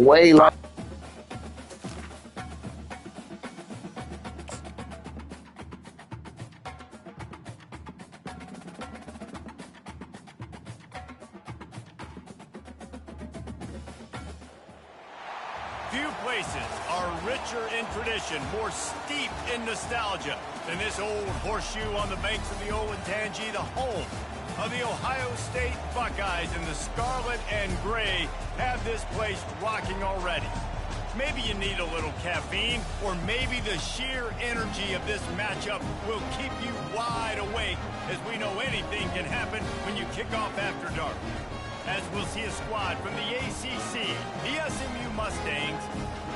way like. Few places are richer in tradition, more steeped in nostalgia than this old horseshoe on the banks of the Olentangy, the home of the Ohio State Buckeyes, and the scarlet and gray have this place rocking already. Maybe you need a little caffeine, or maybe the sheer energy of this matchup will keep you wide awake, as we know anything can happen when you kick off after dark. As we'll see a squad from the ACC, the SMU Mustangs,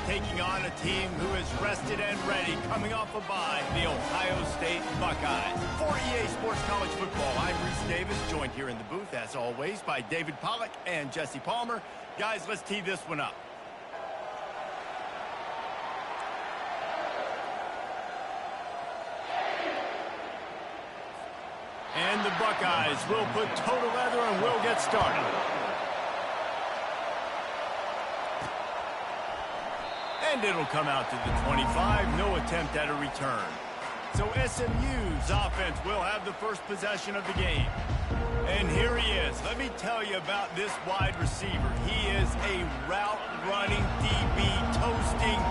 taking on a team who is rested and ready, coming off a bye, the Ohio State Buckeyes. For EA Sports College Football, I'm Reese Davis, joined here in the booth, as always, by David Pollack and Jesse Palmer. Guys, let's tee this one up. And the Buckeyes will put toe to leather and will get started. And it'll come out to the 25. No attempt at a return. So SMU's offense will have the first possession of the game. And here he is. Let me tell you about this wide receiver. He is a route-running, DB, toasting,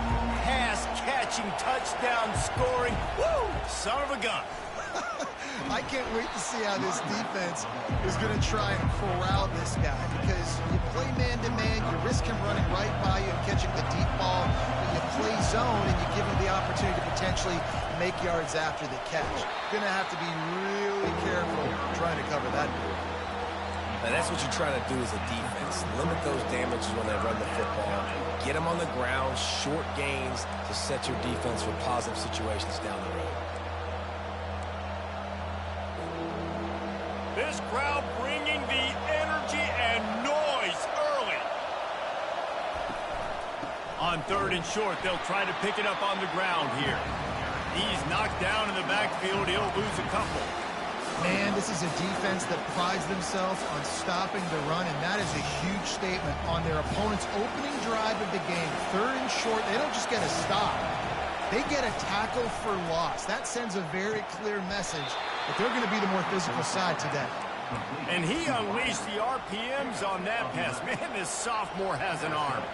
pass-catching, touchdown-scoring, woo, son of a gun. I can't wait to see how this defense is going to try and corral this guy, because you play man-to-man, you risk him running right by you and catching the deep ball, and you play zone and you give him the opportunity to potentially make yards after the catch. You're going to have to be really careful trying to cover that. Now that's what you're trying to do as a defense. Limit those damages when they run the football. Get them on the ground, short gains to set your defense for positive situations down the road. This crowd bringing the energy and noise early. On third and short, they'll try to pick it up on the ground here. He's knocked down in the backfield. He'll lose a couple. Man, this is a defense that prides themselves on stopping the run, and that is a huge statement on their opponent's opening drive of the game. Third and short, they don't just get a stop. They get a tackle for loss. That sends a very clear message that they're going to be the more physical side today. And he unleashed the RPMs on that pass. Man, this sophomore has an arm.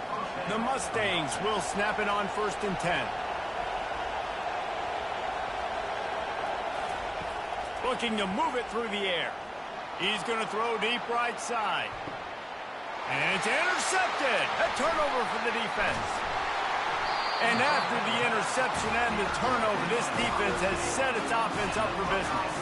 The Mustangs will snap it on 1st and 10. Looking to move it through the air. He's going to throw deep right side. And it's intercepted. A turnover for the defense. And after the interception and the turnover, this defense has set its offense up for business.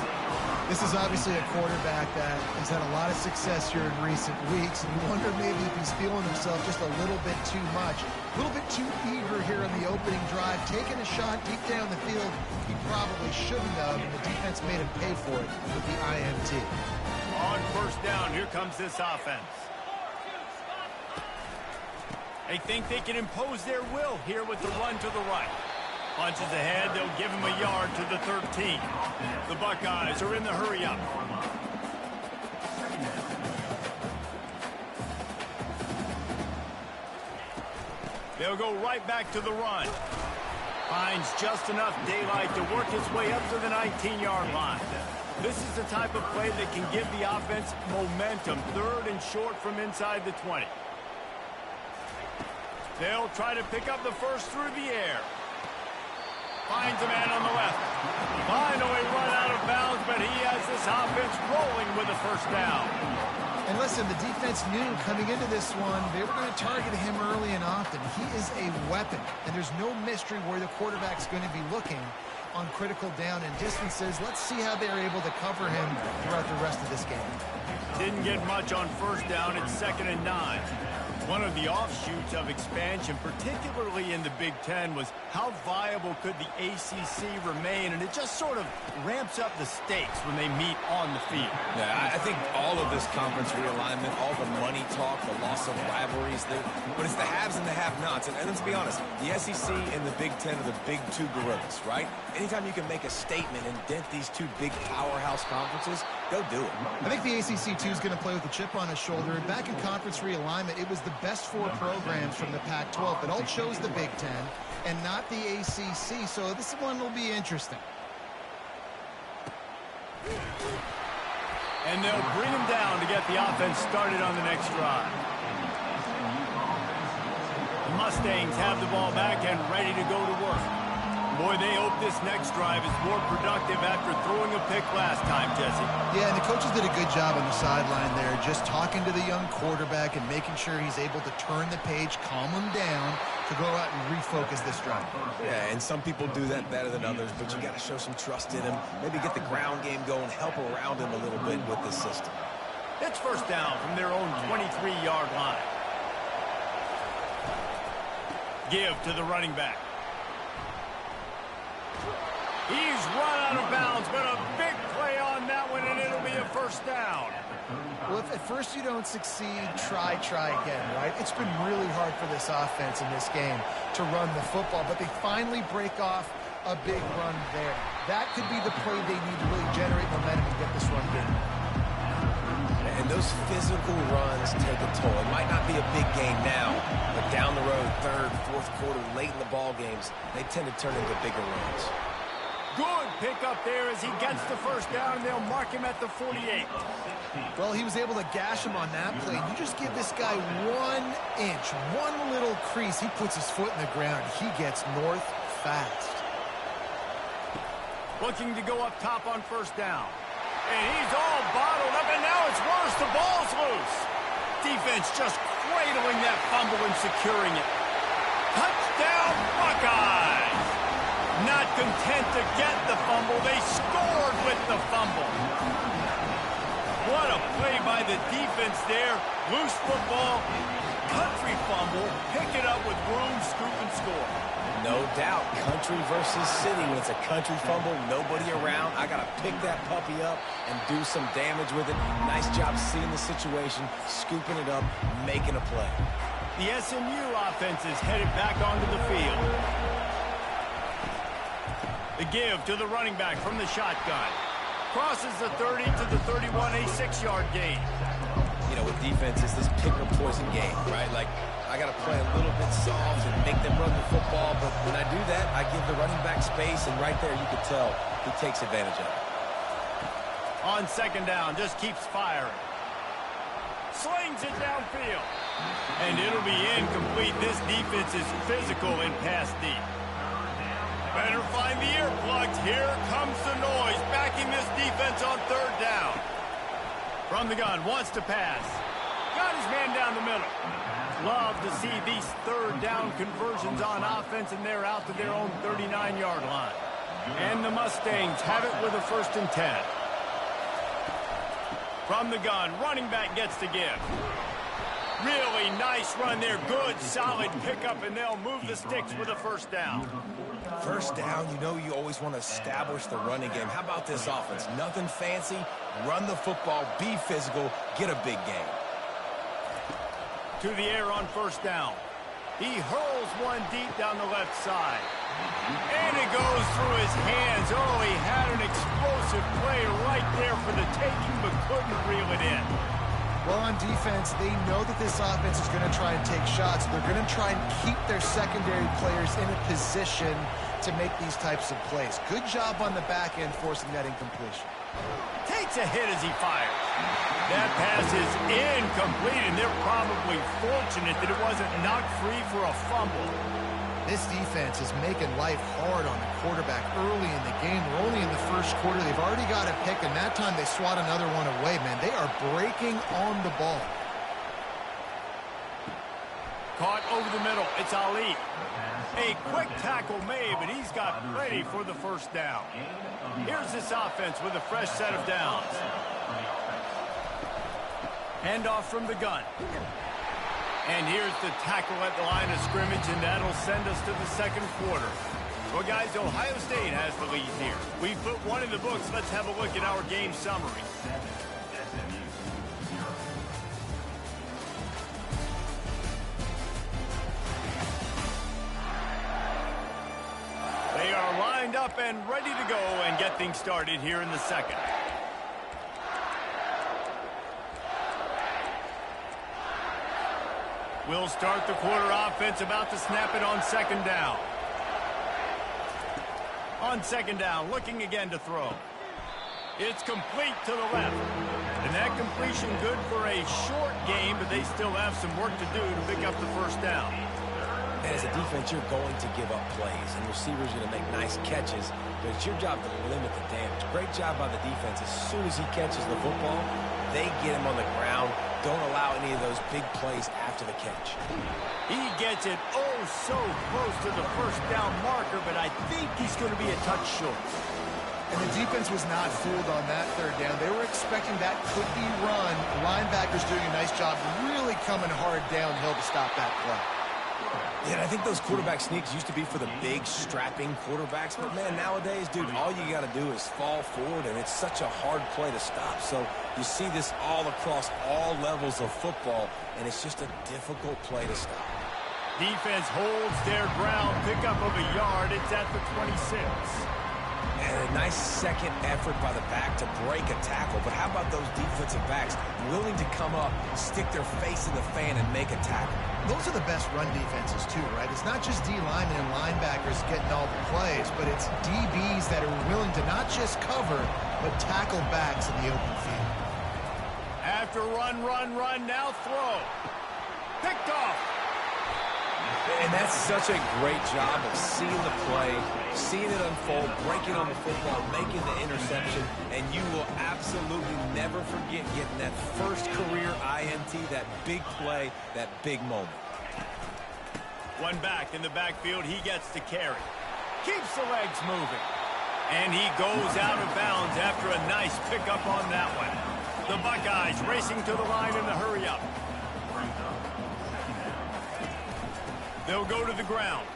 This is obviously a quarterback that has had a lot of success here in recent weeks, and you wonder maybe if he's feeling himself just a little bit too much, a little bit too eager here in the opening drive, taking a shot deep down the field he probably shouldn't have, and the defense made him pay for it with the INT. On 1st down, here comes this offense. They think they can impose their will here with the run to the right. Punches ahead, they'll give him a yard to the 13. The Buckeyes are in the hurry-up. They'll go right back to the run. Finds just enough daylight to work his way up to the 19-yard line. This is the type of play that can give the offense momentum. 3rd and short from inside the 20. They'll try to pick up the first through the air. Finds a man on the left. Finally run out of bounds, but he has this offense rolling with a 1st down. And listen, the defense knew coming into this one, they were going to target him early and often. He is a weapon, and there's no mystery where the quarterback's going to be looking on critical down and distances. Let's see how they're able to cover him throughout the rest of this game. Didn't get much on 1st down. It's 2nd and 9. One of the offshoots of expansion, particularly in the Big Ten, was how viable could the ACC remain, and it just sort of ramps up the stakes when they meet on the field. Yeah, I think all of this conference realignment, all the money talk, the loss of rivalries, but it's the haves and the have-nots. And let's be honest, the SEC and the Big Ten are the big two gorillas, right? Anytime you can make a statement and dent these two big powerhouse conferences, go do it. I think the ACC, too, is going to play with a chip on his shoulder. And back in conference realignment, it was the best 4 programs from the Pac-12 that all chose the Big Ten and not the ACC. So this one will be interesting. And they'll bring him down to get the offense started on the next drive. The Mustangs have the ball back and ready to go to work. Boy, they hope this next drive is more productive after throwing a pick last time, Jesse. Yeah, and the coaches did a good job on the sideline there, just talking to the young quarterback and making sure he's able to turn the page, calm him down, to go out and refocus this drive. Yeah, and some people do that better than others, but you got to show some trust in him. Maybe get the ground game going, help around him a little bit with this system. It's first down from their own 23-yard line. Give to the running back. He's run out of bounds, but a big play on that one, and it'll be a first down. Well, if at first you don't succeed, try again, right? It's been really hard for this offense in this game to run the football, but they finally break off a big run there. That could be the play they need to really generate momentum and get this run game. And those physical runs take a toll. It might not be a big game now, but down the road, third, fourth quarter, late in the ball games, they tend to turn into bigger runs. Good pickup there as he gets the first down, and they'll mark him at the 48. Well, he was able to gash him on that play. You just give this guy 1 inch, one little crease. He puts his foot in the ground. He gets north fast. Looking to go up top on first down. And he's all bottled up, and now it's worse. The ball's loose. Defense just cradling that fumble and securing it. Touchdown, Buckeyes! Not content to get the fumble, they scored with the fumble. What a play by the defense there. Loose football, country fumble, pick it up with room, scoop, and score. No doubt, country versus city. When it's a country fumble, nobody around, I got to pick that puppy up and do some damage with it. Nice job seeing the situation, scooping it up, making a play. The SMU offense is headed back onto the field. The give to the running back from the shotgun. Crosses the 30 to the 31, a 6-yard gain. You know, with defense, it's this pick or poison game, right? Like, I got to play a little bit soft and make them run the football, but when I do that, I give the running back space, and right there you can tell he takes advantage of it. On second down, just keeps firing. Slings it downfield. And it'll be incomplete. This defense is physical and pass deep. Better find the earplugs. Here comes the noise, backing this defense on third down. From the gun, wants to pass. Got his man down the middle. Love to see these third down conversions on offense, and they're out to their own 39-yard line. And the Mustangs have it with a 1st and 10. From the gun, running back gets to give. Really nice run there. Good, solid pickup, and they'll move the sticks with a first down. First down, you know you always want to establish the running game. How about this offense? Nothing fancy. Run the football, be physical, get a big game. To the air on first down. He hurls one deep down the left side. And it goes through his hands. Oh, he had an explosive play right there for the taking, but couldn't reel it in. Well, on defense, they know that this offense is going to try and take shots. They're going to try and keep their secondary players in a position to make these types of plays. Good job on the back end forcing that incompletion. Takes a hit as he fires. That pass is incomplete, and they're probably fortunate that it wasn't knocked free for a fumble. This defense is making life hard on the quarterback early in the game. We're only in the first quarter. They've already got a pick, and that time they swat another one away, man. They are breaking on the ball. Caught over the middle. It's Ali. A quick tackle made, but he's got ready for the first down. Here's this offense with a fresh set of downs. Handoff from the gun. And here's the tackle at the line of scrimmage, and that'll send us to the second quarter. Well, guys, Ohio State has the lead here. We put one in the books. Let's have a look at our game summary. up and ready to go and get things started here in the second. We'll start the quarter offense, about to snap it on second down. On second down, looking again to throw. It's complete to the left. And that completion good for a short game, but they still have some work to do to pick up the first down. And as a defense, you're going to give up plays, and receivers are going to make nice catches, but it's your job to limit the damage. Great job by the defense. As soon as he catches the football, they get him on the ground. Don't allow any of those big plays after the catch. He gets it oh so close to the first down marker, but I think he's going to be a touch short. And the defense was not fooled on that third down. They were expecting that could be run. The linebackers doing a nice job really coming hard downhill to stop that play. Yeah, and I think those quarterback sneaks used to be for the big, strapping quarterbacks. But, man, nowadays, dude, all you got to do is fall forward, and it's such a hard play to stop. So you see this all across all levels of football, and it's just a difficult play to stop. Defense holds their ground, pickup of a yard. It's at the 26. And a nice second effort by the back to break a tackle. But how about those defensive backs willing to come up, stick their face in the fan, and make a tackle? Those are the best run defenses, too, right? It's not just D linemen and linebackers getting all the plays, but it's DBs that are willing to not just cover, but tackle backs in the open field. After run, now throw. Picked off. And that's such a great job of seeing the play, seeing it unfold, breaking on the football, making the interception, and you will absolutely never forget getting that first career INT, that big play, that big moment. One back in the backfield, he gets to carry. Keeps the legs moving. And he goes out of bounds after a nice pickup on that one. The Buckeyes racing to the line in the hurry-up. They'll go to the ground.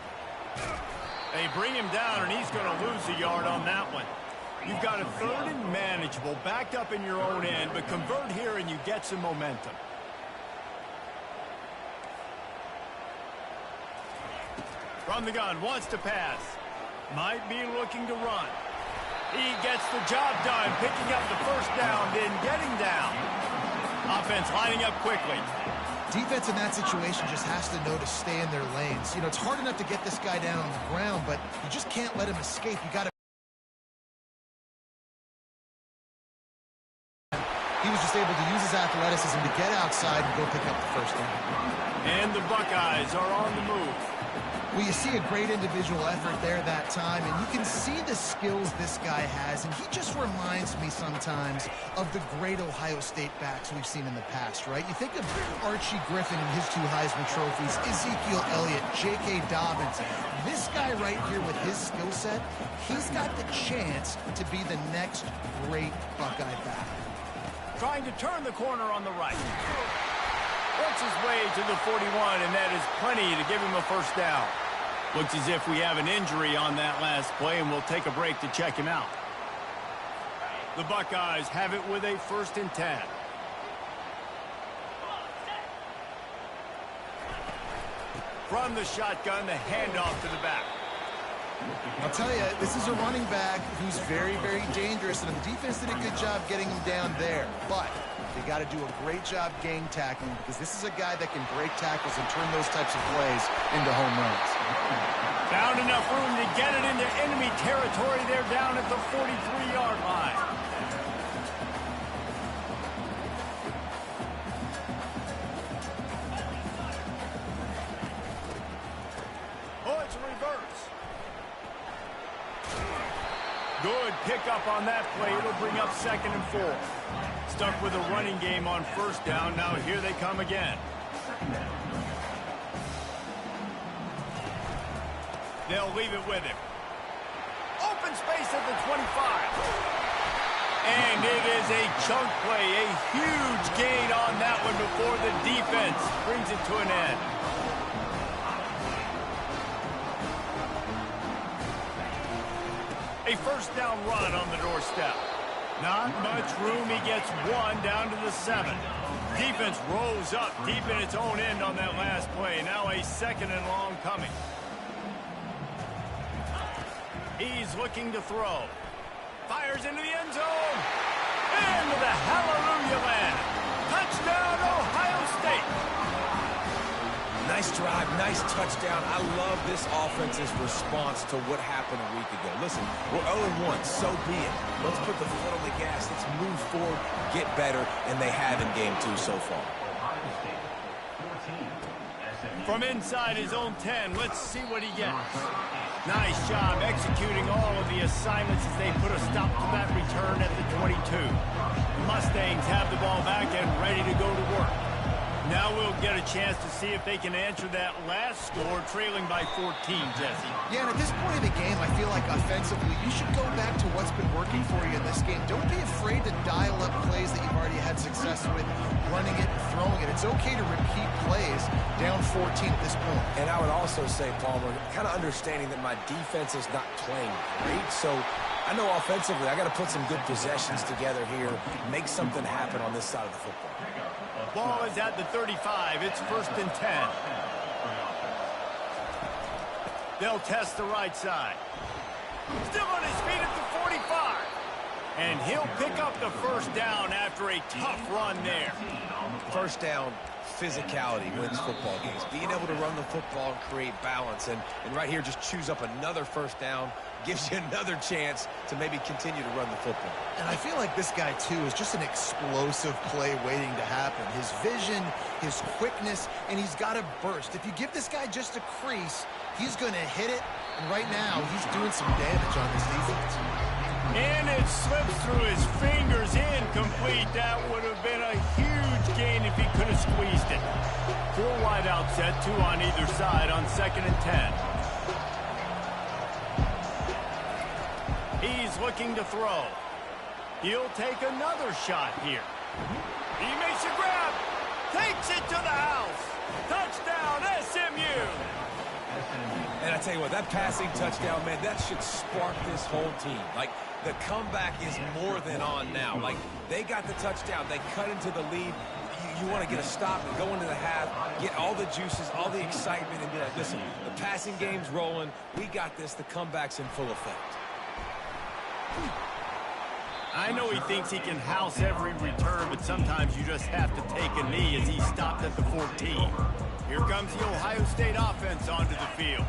They bring him down, and he's going to lose a yard on that one. You've got a third and manageable, backed up in your own end, but convert here and you get some momentum. From the gun, wants to pass. Might be looking to run. He gets the job done, picking up the first down, then getting down. Offense lining up quickly. Defense in that situation just has to know to stay in their lanes. You know, it's hard enough to get this guy down on the ground, but you just can't let him escape. You got to. He was just able to use his athleticism to get outside and go pick up the first down. And the Buckeyes are on the move. Well, you see a great individual effort there that time, and you can see the skills this guy has, and he just reminds me sometimes of the great Ohio State backs we've seen in the past, right? You think of Archie Griffin and his 2 Heisman trophies, Ezekiel Elliott, J.K. Dobbins. This guy right here with his skill set, he's got the chance to be the next great Buckeye back. Trying to turn the corner on the right. Works his way to the 41, and that is plenty to give him a first down. Looks as if we have an injury on that last play, and we'll take a break to check him out. The Buckeyes have it with a 1st and 10. From the shotgun, the handoff to the back. I'll tell you, this is a running back who's very, very dangerous, and the defense did a good job getting him down there. But they got to do a great job gang tackling, because this is a guy that can break tackles and turn those types of plays into home runs. Found enough room to get it into enemy territory. They're down at the 43-yard line. Oh, it's a reverse. Good pickup on that play. It'll bring up 2nd and 4. Stuck with a running game on 1st down. Now here they come again. They'll leave it with him. Open space at the 25. And it is a chunk play. A huge gain on that one before the defense brings it to an end. A 1st down run on the doorstep. Not much room. He gets 1 down to the 7. Defense rose up deep in its own end on that last play. Now a 2nd and long coming. He's looking to throw. Fires into the end zone. Into the hallelujah land. Touchdown, Ohio State. Nice drive, nice touchdown. I love this offense's response to what happened a week ago. Listen, we're 0-1, so be it. Let's put the foot on the gas. Let's move forward, get better, and they have in game 2 so far. From inside his own 10, let's see what he gets. Nice job executing all of the assignments as they put a stop to that return at the 22. The Mustangs have the ball back and ready to go to work. Now we'll get a chance to see if they can answer that last score, trailing by 14, Jesse. Yeah, and at this point of the game, I feel like offensively, you should go back to what's been working for you in this game. Don't be afraid to dial up plays that you've already had success with, running it and throwing it. It's okay to repeat plays down 14 at this point. And I would also say, Palmer, kind of understanding that my defense is not playing great, so I know offensively I got to put some good possessions together here, make something happen on this side of the football. Ball is at the 35. It's 1st and 10. They'll test the right side. Still on his feet at the 45. And he'll pick up the first down after a tough run there. First down, physicality wins football games. Being able to run the football and create balance. And right here, just choose up another first down. Gives you another chance to maybe continue to run the football. And I feel like this guy, too, is just an explosive play waiting to happen. His vision, his quickness, and he's got a burst. If you give this guy just a crease, he's going to hit it. And right now, he's doing some damage on this defense. And it slips through his fingers, incomplete. That would have been a huge gain if he could have squeezed it. 4 wide out set, 2 on either side on 2nd and 10. He's looking to throw. He'll take another shot here. He makes a grab. Takes it to the house. Touchdown, SMU. And I tell you what, that passing touchdown, man, that should spark this whole team. Like, the comeback is more than on now. Like, they got the touchdown. They cut into the lead. You want to get a stop and go into the half, get all the juices, all the excitement, and be like, listen, the passing game's rolling. We got this. The comeback's in full effect. I know he thinks he can house every return, but sometimes you just have to take a knee as he stopped at the 14. Here comes the Ohio State offense onto the field.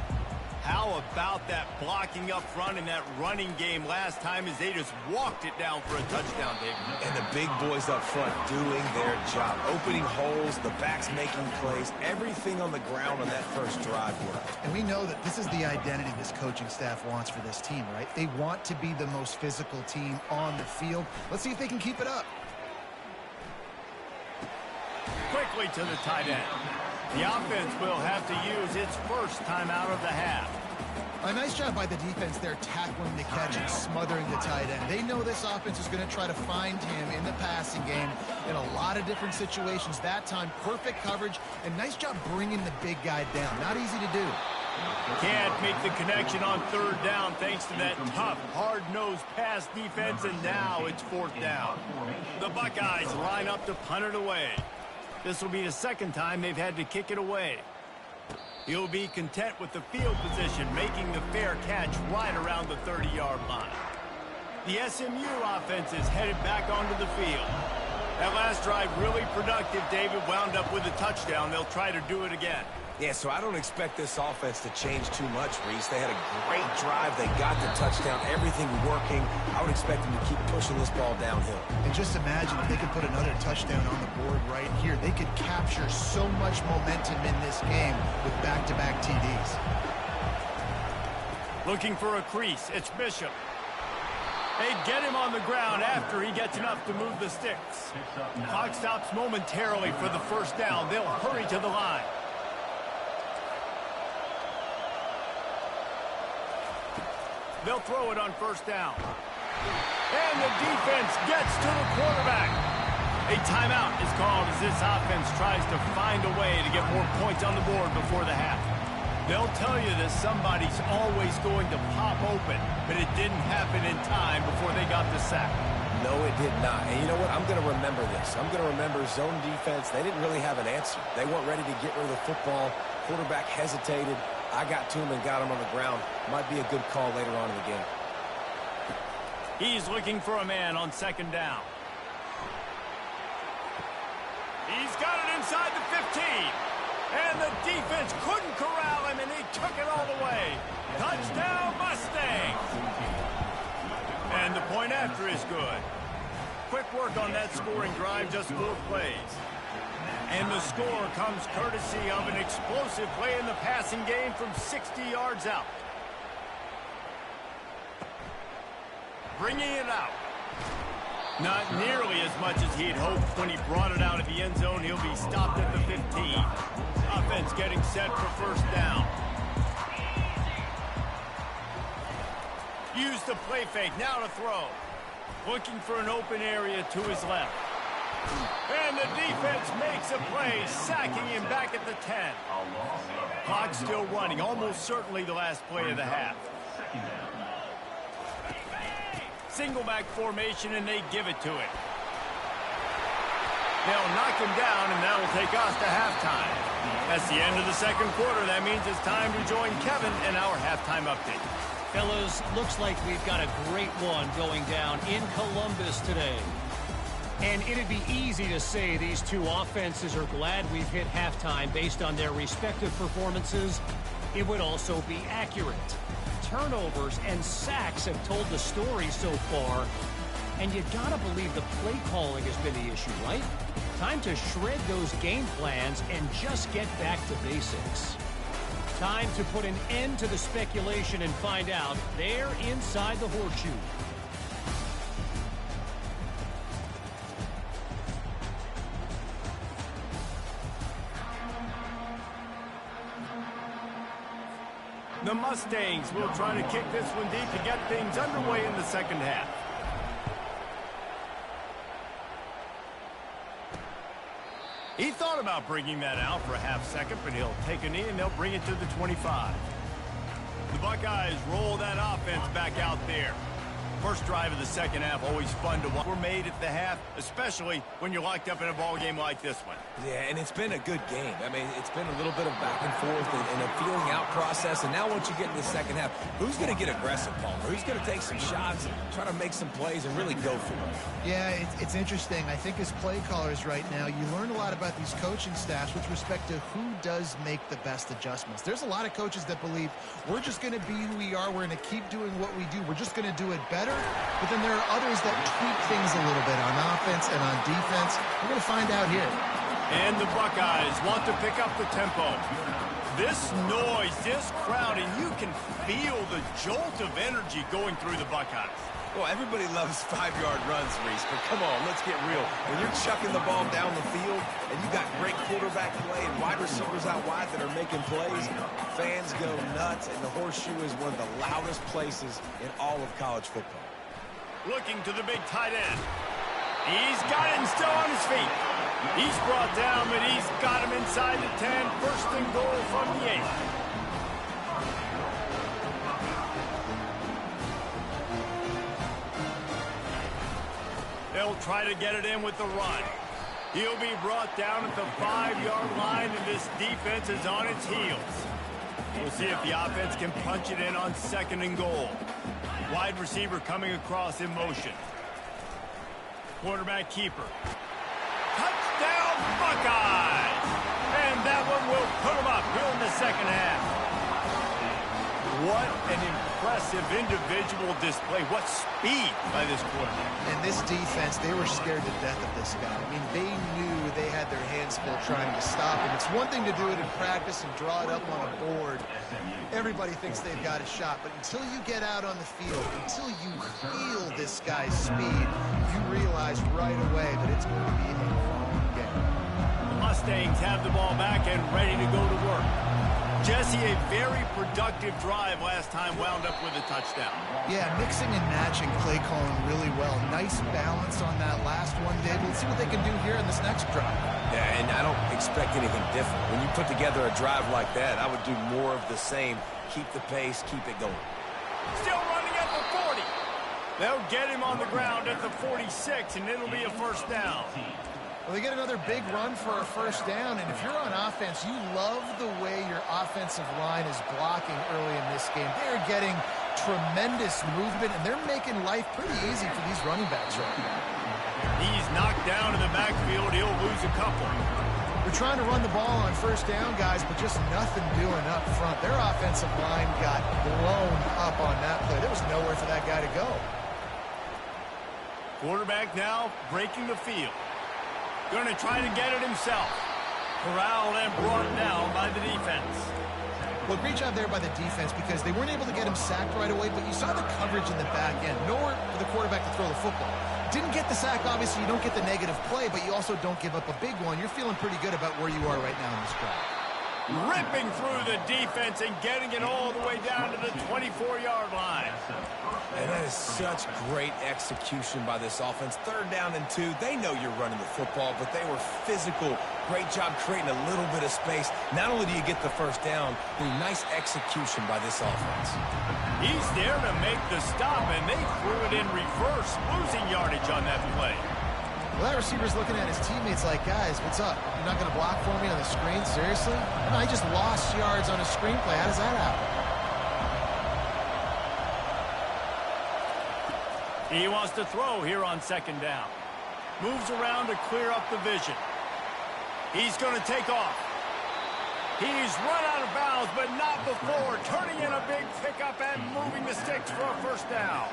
How about that blocking up front and that running game last time as they just walked it down for a touchdown, David? And the big boys up front doing their job. Opening holes, the backs making plays, everything on the ground on that first drive worked. And we know that this is the identity this coaching staff wants for this team, right? They want to be the most physical team on the field. Let's see if they can keep it up. Quickly to the tight end. The offense will have to use its first time out of the half. A nice job by the defense there, tackling the catch and smothering the tight end. They know this offense is going to try to find him in the passing game in a lot of different situations. That time, perfect coverage, and nice job bringing the big guy down. Not easy to do. Can't make the connection on 3rd down thanks to that tough, hard-nosed pass defense, and now it's 4th down. The Buckeyes line up to punt it away. This will be the 2nd time they've had to kick it away. He'll be content with the field position, making the fair catch right around the 30-yard line. The SMU offense is headed back onto the field. That last drive really productive. David wound up with a touchdown. They'll try to do it again. Yeah, so I don't expect this offense to change too much, Reese. They had a great drive. They got the touchdown. Everything working. I would expect them to keep pushing this ball downhill. And just imagine if they could put another touchdown on the board right here. They could capture so much momentum in this game with back-to-back TDs. Looking for a crease. It's Bishop. They get him on the ground after he gets enough to move the sticks. Clock stops momentarily for the first down. They'll hurry to the line. They'll throw it on 1st down. And the defense gets to the quarterback. A timeout is called as this offense tries to find a way to get more points on the board before the half. They'll tell you that somebody's always going to pop open, but it didn't happen in time before they got the sack. No, it did not. And you know what? I'm going to remember this. I'm going to remember zone defense. They didn't really have an answer. They weren't ready to get rid of the football. Quarterback hesitated. I got to him and got him on the ground. Might be a good call later on in the game. He's looking for a man on second down. He's got it inside the 15. And the defense couldn't corral him, and he took it all the way. Touchdown, Mustangs! And the point after is good. Quick work on that scoring drive, just 4 plays. And the score comes courtesy of an explosive play in the passing game from 60 yards out. Bringing it out. Not nearly as much as he'd hoped when he brought it out of the end zone. He'll be stopped at the 15. Offense getting set for first down. Use the play fake, now to throw. Looking for an open area to his left. And the defense makes a play, sacking him back at the 10. Clock still running, almost certainly the last play of the half. Single back formation, and they give it to it. They'll knock him down, and that'll take us to halftime. That's the end of the second quarter. That means it's time to join Kevin in our halftime update. Fellas, looks like we've got a great one going down in Columbus today. And it'd be easy to say these two offenses are glad we've hit halftime based on their respective performances. It would also be accurate. Turnovers and sacks have told the story so far. And you gotta believe the play calling has been the issue, right? Time to shred those game plans and just get back to basics. Time to put an end to the speculation and find out they're inside the horseshoe. The Mustangs will try to kick this one deep to get things underway in the second half. He thought about bringing that out for a half second, but he'll take a knee and they'll bring it to the 25. The Buckeyes roll that offense back out there. First drive of the second half, always fun to watch. We're made at the half, especially when you're locked up in a ball game like this one. Yeah, and it's been a good game. I mean, it's been a little bit of back and forth and a feeling out process. And now once you get in the second half, who's going to get aggressive, Palmer? Who's going to take some shots, try to make some plays, and really go for it? Yeah, it's interesting. I think as play callers right now, you learn a lot about these coaching staffs with respect to who does make the best adjustments. There's a lot of coaches that believe we're just going to be who we are. We're going to keep doing what we do. We're just going to do it better. But then there are others that tweak things a little bit on offense and on defense. We're going to find out here. And the Buckeyes want to pick up the tempo. This noise, this crowd, and you can feel the jolt of energy going through the Buckeyes. Well, everybody loves 5-yard runs, Reese, but come on, let's get real. When you're chucking the ball down the field and you got great quarterback play and wide receivers out wide that are making plays, fans go nuts, and the horseshoe is one of the loudest places in all of college football. Looking to the big tight end. He's got it and still on his feet. He's brought down, but he's got him inside the 10. First and goal from the 8. They'll try to get it in with the run. He'll be brought down at the 5-yard line, and this defense is on its heels. We'll see if the offense can punch it in on second and goal. Wide receiver coming across in motion. Quarterback keeper. Touchdown Buckeyes! And that one will put them up here in the second half. What an impressive individual display. What speed by this quarterback. And this defense, they were scared to death of this guy. I mean, they knew they had their hands full trying to stop him. It's one thing to do it in practice and draw it up on a board. Everybody thinks they've got a shot, but until you get out on the field, until you feel this guy's speed, you realize right away that it's going to be a long game. The Mustangs have the ball back and ready to go to work. Jesse, a very productive drive last time, wound up with a touchdown. Yeah, mixing and matching play calling really well. Nice balance on that last one, Dave. Let's see what they can do here in this next drive. Yeah, and I don't expect anything different. When you put together a drive like that, I would do more of the same. Keep the pace, keep it going. Still running at the 40. They'll get him on the ground at the 46, and it'll be a first down. Well, they get another big run for a first down, and if you're on offense, you love the way your offensive line is blocking early in this game. They're getting tremendous movement, and they're making life pretty easy for these running backs right now. He's knocked down in the backfield. He'll lose a couple. They're trying to run the ball on first down, guys, but just nothing doing up front. Their offensive line got blown up on that play. There was nowhere for that guy to go. Quarterback now breaking the field. Going to try to get it himself. Corralled and brought down by the defense. Well, great job there by the defense because they weren't able to get him sacked right away, but you saw the coverage in the back end. Nowhere for the quarterback to throw the football. Didn't get the sack, obviously. You don't get the negative play, but you also don't give up a big one. You're feeling pretty good about where you are right now in this drive. Ripping through the defense and getting it all the way down to the 24-yard line. And that is such great execution by this offense. 3rd down and 2. They know you're running the football, but they were physical. Great job creating a little bit of space. Not only do you get the first down, but nice execution by this offense. He's there to make the stop, and they threw it in reverse, losing yardage on that play. Well, that receiver's looking at his teammates like, guys, what's up? You're not going to block for me on the screen? Seriously? No, I just lost yards on a screenplay. How does that happen? He wants to throw here on 2nd down. Moves around to clear up the vision. He's going to take off. He's run out of bounds, but not before turning in a big pickup and moving the sticks for a first down.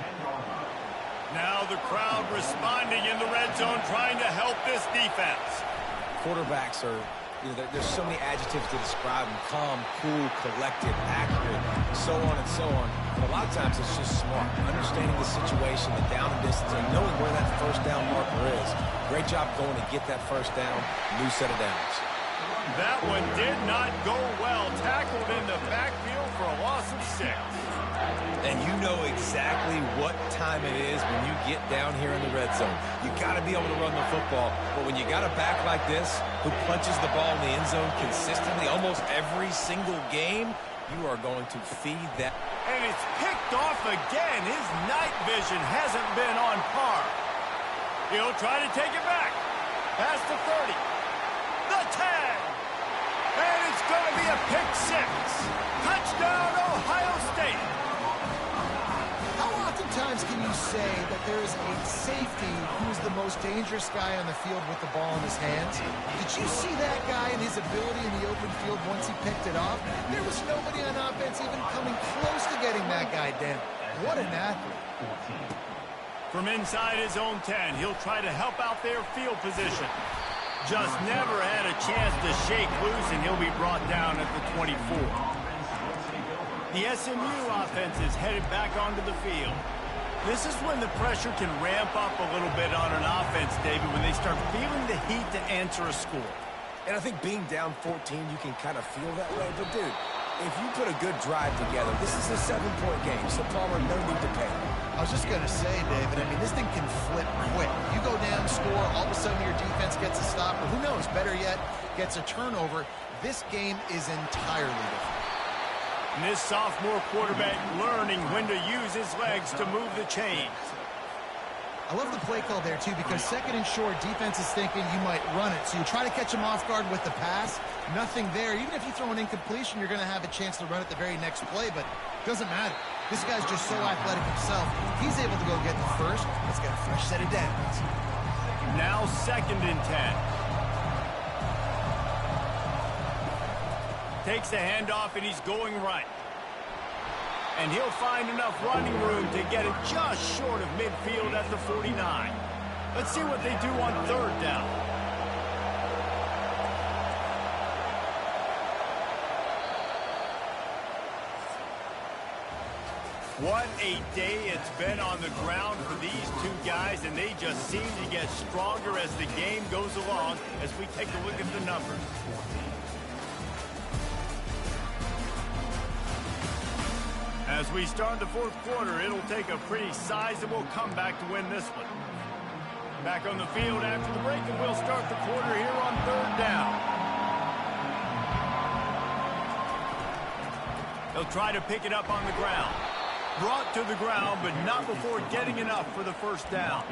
Now the crowd responding in the red zone, trying to help this defense. Quarterbacks are, there's so many adjectives to describe them. Calm, cool, collected, accurate, so on and so on. But a lot of times it's just smart. Understanding the situation, the down and distance, and knowing where that first down marker is. Great job going to get that first down. New set of downs. That one did not go well. Tackled in the backfield for a loss of 6. And you know exactly what time it is when you get down here in the red zone. You got to be able to run the football. But when you got a back like this who punches the ball in the end zone consistently almost every single game, you are going to feed that. And it's picked off again. His night vision hasn't been on par. He'll try to take it back. Past the 30. The 10. And it's going to be a pick 6. Touchdown, Ohio State. How oftentimes can you say that there is a safety who's the most dangerous guy on the field with the ball in his hands? Did you see that guy and his ability in the open field once he picked it off? There was nobody on offense even coming close to getting that guy down. What an athlete. From inside his own 10, he'll try to help out their field position. Just never had a chance to shake loose, and he'll be brought down at the 24. The SMU offense is headed back onto the field. This is when the pressure can ramp up a little bit on an offense, David, when they start feeling the heat to answer a score. And I think being down 14, you can kind of feel that way. But, dude, if you put a good drive together, this is a 7-point game, so Palmer, no need to panic. I was just going to say, David, I mean, this thing can flip quick. You go down, score, all of a sudden your defense gets a stop, or who knows, better yet, gets a turnover. This game is entirely different. And this sophomore quarterback learning when to use his legs to move the chains. I love the play call there, too, because 2nd and short, defense is thinking you might run it. So you try to catch him off guard with the pass. Nothing there. Even if you throw an incompletion, you're going to have a chance to run it the very next play, but it doesn't matter. This guy's just so athletic himself. He's able to go get the first. He's got a fresh set of downs. Now 2nd and 10. Takes the handoff, and he's going right. And he'll find enough running room to get it just short of midfield at the 49. Let's see what they do on 3rd down. What a day it's been on the ground for these two guys, and they just seem to get stronger as the game goes along as we take a look at the numbers. As we start the 4th quarter, it'll take a pretty sizable comeback to win this one. Back on the field after the break, and we'll start the quarter here on 3rd down. They'll try to pick it up on the ground. Brought to the ground, but not before getting enough for the first down.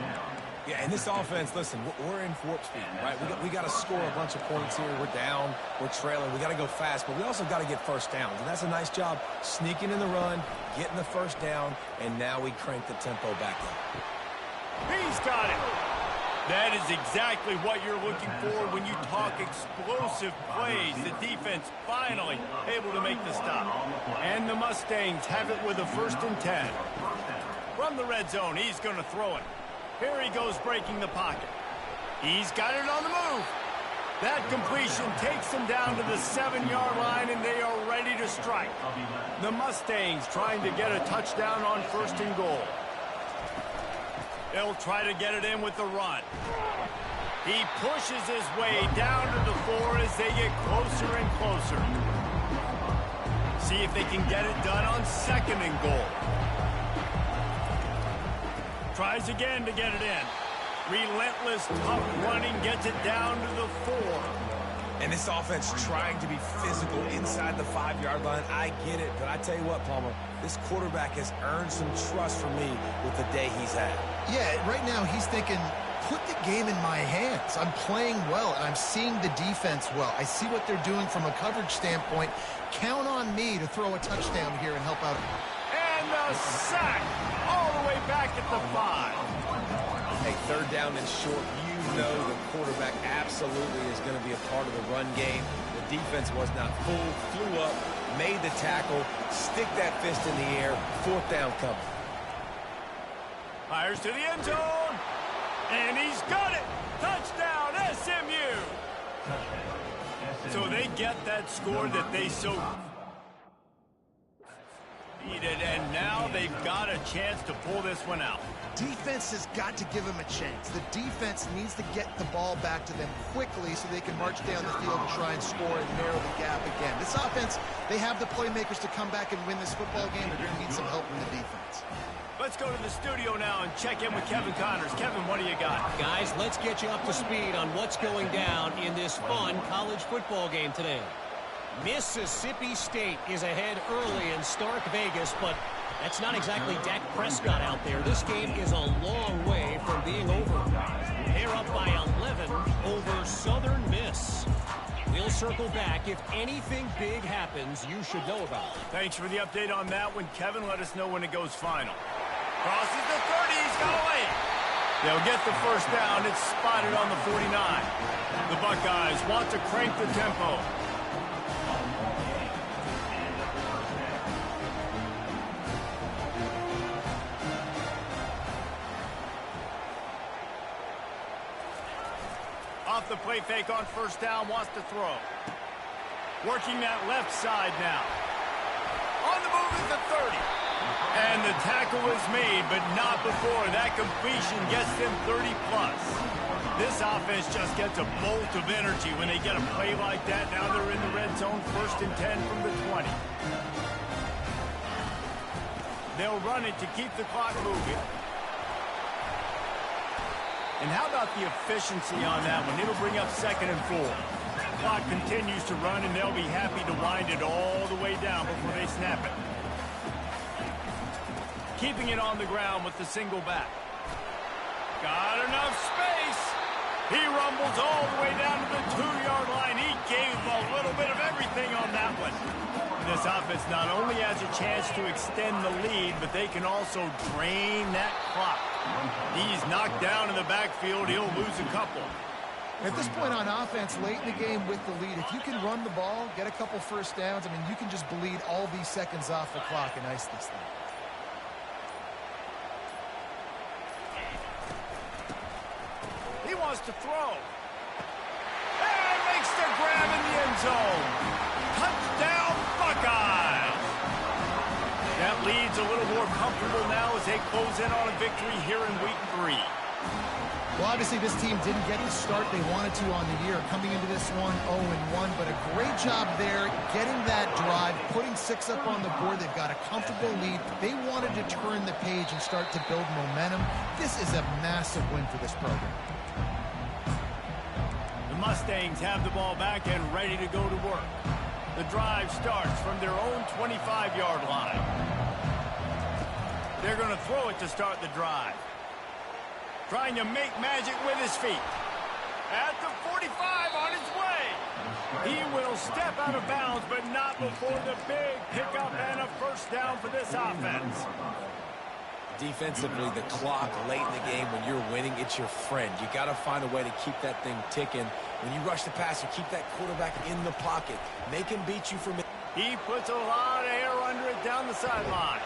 Yeah, and this offense, listen, we're in warp speed, right? We got to score a bunch of points here. We're down, we're trailing. We got to go fast, but we also got to get first downs. And that's a nice job sneaking in the run, getting the first down, and now we crank the tempo back up. He's got it. That is exactly what you're looking for when you talk explosive plays. The defense finally able to make the stop. And the Mustangs have it with a 1st and 10. From the red zone, he's going to throw it. Here he goes breaking the pocket. He's got it on the move. That completion takes him down to the 7-yard line, and they are ready to strike. The Mustangs trying to get a touchdown on 1st and goal. They'll try to get it in with the run. He pushes his way down to the 4 as they get closer and closer. See if they can get it done on 2nd and goal. Tries again to get it in. Relentless, tough running gets it down to the 4. And this offense trying to be physical inside the 5-yard line. I get it, but I tell you what, Palmer, this quarterback has earned some trust from me with the day he's had. Yeah, right now he's thinking, put the game in my hands. I'm playing well, and I'm seeing the defense well. I see what they're doing from a coverage standpoint. Count on me to throw a touchdown here and help out. And the sack all the way back at the 5. Hey, 3rd down and short. You know the quarterback absolutely is going to be a part of the run game. The defense was not full, flew up, made the tackle, stick that fist in the air, 4th down coming. Fires to the end zone, and he's got it. Touchdown, SMU. So they get that score that they so needed, and now they've got a chance to pull this one out. Defense has got to give them a chance. The defense needs to get the ball back to them quickly so they can march down the field and try and score and narrow the gap again. This offense, they have the playmakers to come back and win this football game. They're going to need some help from the defense. Let's go to the studio now and check in with Kevin Connors. Kevin, what do you got? Guys, let's get you up to speed on what's going down in this fun college football game today. Mississippi State is ahead early in Stark Vegas, but that's not exactly Dak Prescott out there. This game is a long way from being over. They're up by 11 over Southern Miss. We'll circle back. If anything big happens, you should know about it. Thanks for the update on that one, Kevin. Let us know when it goes final. Crosses the 30. He's got a lane. They'll get the 1st down. It's spotted on the 49. The Buckeyes want to crank the tempo. Off the play fake on 1st down, wants to throw. Working that left side now. On the move at the 30. And the tackle is made, but not before. That completion gets them 30+. This offense just gets a bolt of energy when they get a play like that. Now they're in the red zone, 1st and 10 from the 20. They'll run it to keep the clock moving. And how about the efficiency on that one? It'll bring up 2nd and 4. Clock continues to run, and they'll be happy to wind it all the way down before they snap it. Keeping it on the ground with the single back. Got enough space. He rumbles all the way down to the 2-yard line. He gave a little bit of everything on that one. This offense not only has a chance to extend the lead, but they can also drain that clock. He's knocked down in the backfield. He'll lose a couple. At this point on offense, late in the game with the lead, if you can run the ball, get a couple 1st downs, I mean, you can just bleed all these seconds off the clock and ice this thing. He wants to throw. And makes the grab in the end zone. Touchdown, Buckeyes! That lead's a little more comfortable now as they close in on a victory here in week 3. Well, obviously this team didn't get the start they wanted to on the year, coming into this one 0-1, but a great job there getting that drive, putting 6 up on the board. They've got a comfortable lead. They wanted to turn the page and start to build momentum. This is a massive win for this program. The Mustangs have the ball back and ready to go to work. The drive starts from their own 25-yard line. They're going to throw it to start the drive. Trying to make magic with his feet. At the 45 on his way. He will step out of bounds, but not before the big pickup and a first down for this offense. Defensively, the clock late in the game, when you're winning, it's your friend. You got to find a way to keep that thing ticking. When you rush the passer, keep that quarterback in the pocket. Make him beat you from it. He puts a lot of air under it down the sideline.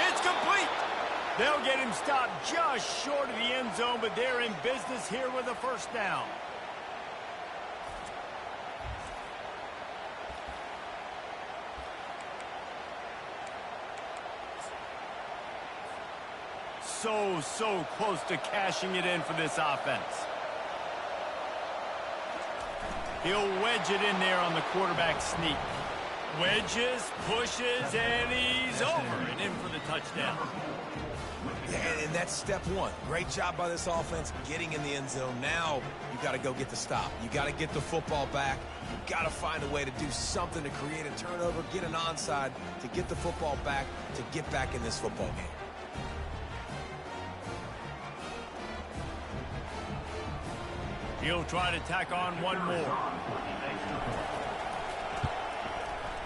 It's complete. They'll get him stopped just short of the end zone, but they're in business here with a first down. So close to cashing it in for this offense. He'll wedge it in there on the quarterback sneak. Wedges, pushes, and he's over and in for the touchdown. And that's step one. Great job by this offense getting in the end zone. Now you got to go get the stop. You got to get the football back. You got to find a way to do something to create a turnover, get an onside, to get the football back, to get back in this football game. He'll try to tack on one more.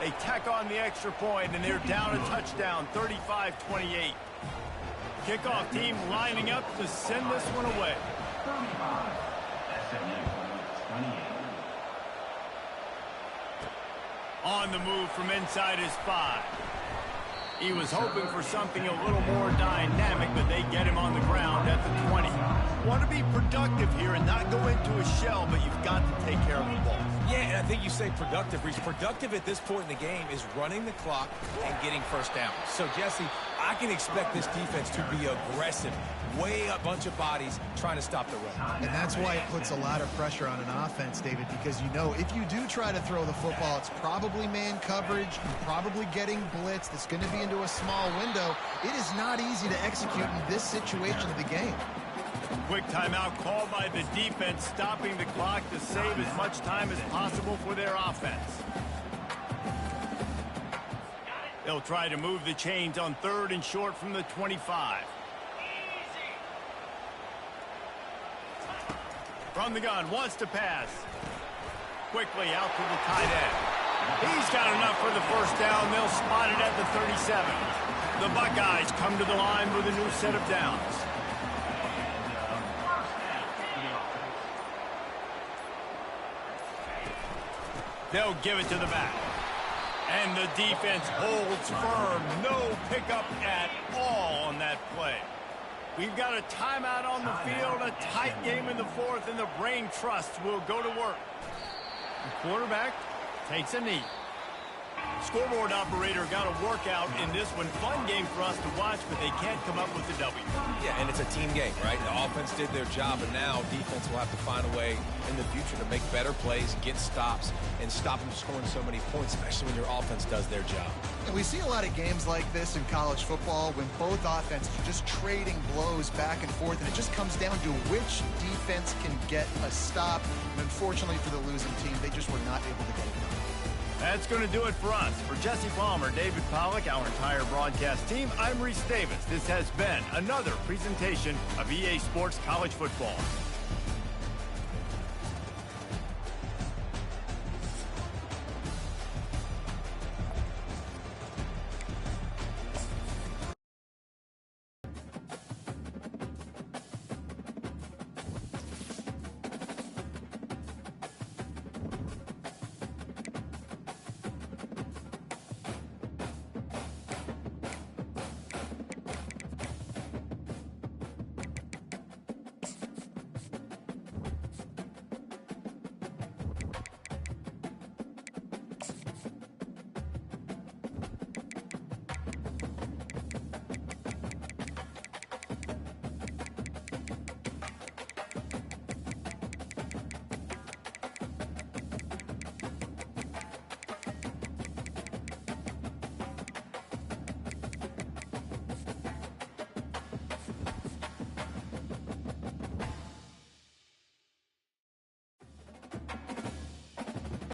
They tack on the extra point, and they're down a touchdown, 35-28. Kickoff team lining up to send this one away. On the move from inside his 5. He was hoping for something a little more dynamic, but they get him on the ground at the 20. Want to be productive here and not go into a shell, but you've got to take care of the ball. Yeah, and I think you say productive. Reece. Productive at this point in the game is running the clock and getting first down. So, Jesse, I can expect this defense to be aggressive, weigh a bunch of bodies, trying to stop the run. And that's why it puts a lot of pressure on an offense, David, because you know if you do try to throw the football, it's probably man coverage, you're probably getting blitzed, it's going to be into a small window. It is not easy to execute in this situation of the game. Quick timeout called by the defense, stopping the clock to save as much time as possible for their offense. They'll try to move the chains on 3rd and short from the 25. From the gun, wants to pass. Quickly out to the tight end. He's got enough for the first down. They'll spot it at the 37. The Buckeyes come to the line with a new set of downs. They'll give it to the back. And the defense holds firm. No pickup at all on that play. We've got a timeout on the field, a tight game in the 4th, and the brain trust will go to work. The quarterback takes a knee. Scoreboard operator got a workout in this one. Fun game for us to watch, but they can't come up with the W. Yeah, and it's a team game, right? The offense did their job, and now defense will have to find a way in the future to make better plays, get stops, and stop them scoring so many points, especially when your offense does their job. And we see a lot of games like this in college football when both offenses are just trading blows back and forth, and it just comes down to which defense can get a stop. And unfortunately for the losing team, they just were not able to get it done. That's going to do it for us. For Jesse Palmer, David Pollack, our entire broadcast team, I'm Reese Davis. This has been another presentation of EA Sports College Football.